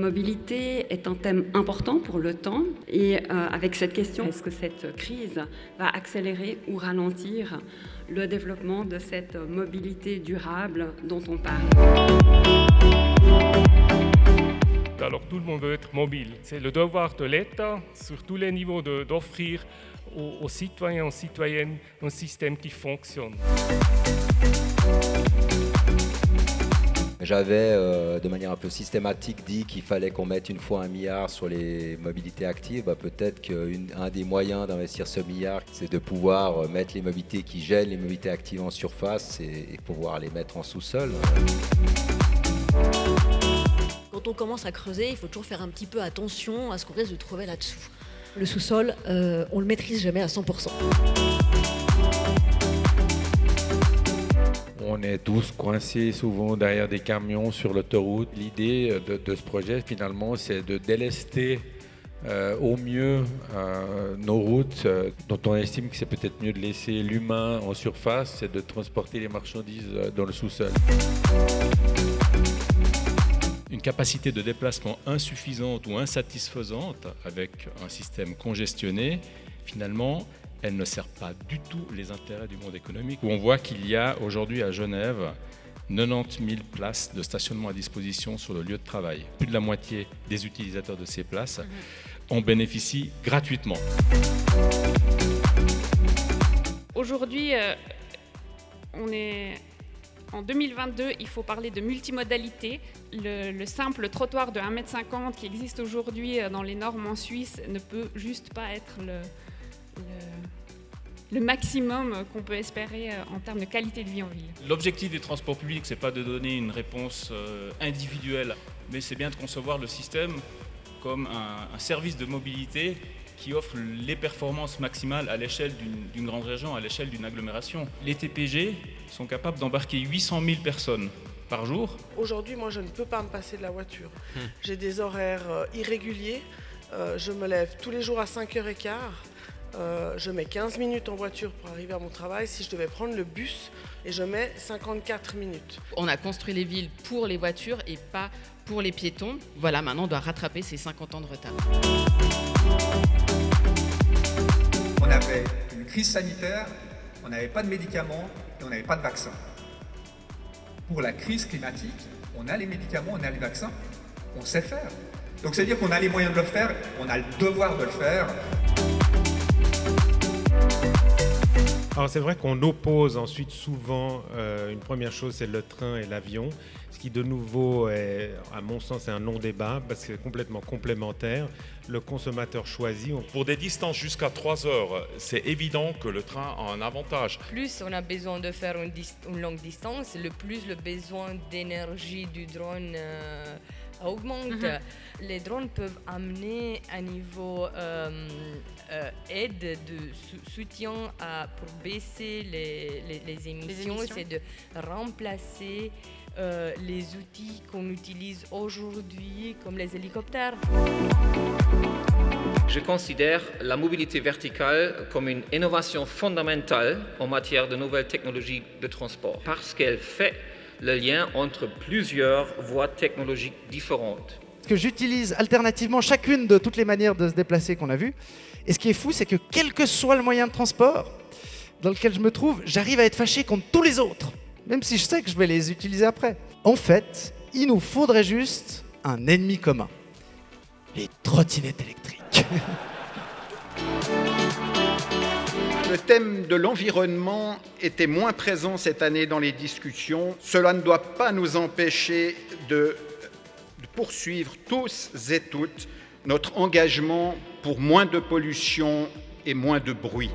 mobilité est un thème important pour le temps et avec cette question, est-ce que cette crise va accélérer ou ralentir le développement de cette mobilité durable dont on parle? Alors tout le monde veut être mobile. C'est le devoir de l'État, sur tous les niveaux, d'offrir aux citoyens et aux citoyennes un système qui fonctionne. J'avais de manière un peu systématique dit qu'il fallait qu'on mette une fois 1 milliard sur les mobilités actives. Peut-être qu'un des moyens d'investir ce milliard, c'est de pouvoir mettre les mobilités qui gênent les mobilités actives en surface et pouvoir les mettre en sous-sol. Quand on commence à creuser, il faut toujours faire un petit peu attention à ce qu'on risque de trouver là-dessous. Le sous-sol, on le maîtrise jamais à 100%. On est tous coincés souvent derrière des camions sur l'autoroute. L'idée de ce projet, finalement, c'est de délester au mieux nos routes, dont on estime que c'est peut-être mieux de laisser l'humain en surface et de transporter les marchandises dans le sous-sol. Une capacité de déplacement insuffisante ou insatisfaisante avec un système congestionné, finalement, elle ne sert pas du tout les intérêts du monde économique. On voit qu'il y a aujourd'hui à Genève 90 000 places de stationnement à disposition sur le lieu de travail. Plus de la moitié des utilisateurs de ces places en bénéficient gratuitement. Aujourd'hui, on est en 2022, il faut parler de multimodalité. Le simple trottoir de 1,50 m qui existe aujourd'hui dans les normes en Suisse ne peut juste pas être le maximum qu'on peut espérer en termes de qualité de vie en ville. L'objectif des transports publics, c'est pas de donner une réponse individuelle, mais c'est bien de concevoir le système comme un service de mobilité qui offre les performances maximales à l'échelle d'une grande région, à l'échelle d'une agglomération. Les TPG sont capables d'embarquer 800 000 personnes par jour. Aujourd'hui, moi, je ne peux pas me passer de la voiture. J'ai des horaires irréguliers. Je me lève tous les jours à 5h15. Je mets 15 minutes en voiture pour arriver à mon travail. Si je devais prendre le bus, et je mets 54 minutes. On a construit les villes pour les voitures et pas pour les piétons. Voilà, maintenant on doit rattraper ces 50 ans de retard. On avait une crise sanitaire, on n'avait pas de médicaments et on n'avait pas de vaccins. Pour la crise climatique, on a les médicaments, on a les vaccins, on sait faire. Donc c'est-à-dire qu'on a les moyens de le faire, on a le devoir de le faire. Alors c'est vrai qu'on oppose ensuite souvent, une première chose c'est le train et l'avion, ce qui de nouveau est, à mon sens, est un non-débat parce que c'est complètement complémentaire. Le consommateur choisit. Pour des distances jusqu'à 3 heures, c'est évident que le train a un avantage. Plus on a besoin de faire une longue distance, le plus le besoin d'énergie du drone augmente. Les drones peuvent amener un niveau aide de soutien pour baisser les émissions. C'est de remplacer les outils qu'on utilise aujourd'hui comme les hélicoptères. Je considère la mobilité verticale comme une innovation fondamentale en matière de nouvelles technologies de transport parce qu'elle fait le lien entre plusieurs voies technologiques différentes. Parce que j'utilise alternativement chacune de toutes les manières de se déplacer qu'on a vues. Et ce qui est fou, c'est que quel que soit le moyen de transport dans lequel je me trouve, j'arrive à être fâché contre tous les autres, même si je sais que je vais les utiliser après. En fait, il nous faudrait juste un ennemi commun. Les trottinettes électriques. Le thème de l'environnement était moins présent cette année dans les discussions. Cela ne doit pas nous empêcher de poursuivre tous et toutes notre engagement pour moins de pollution et moins de bruit.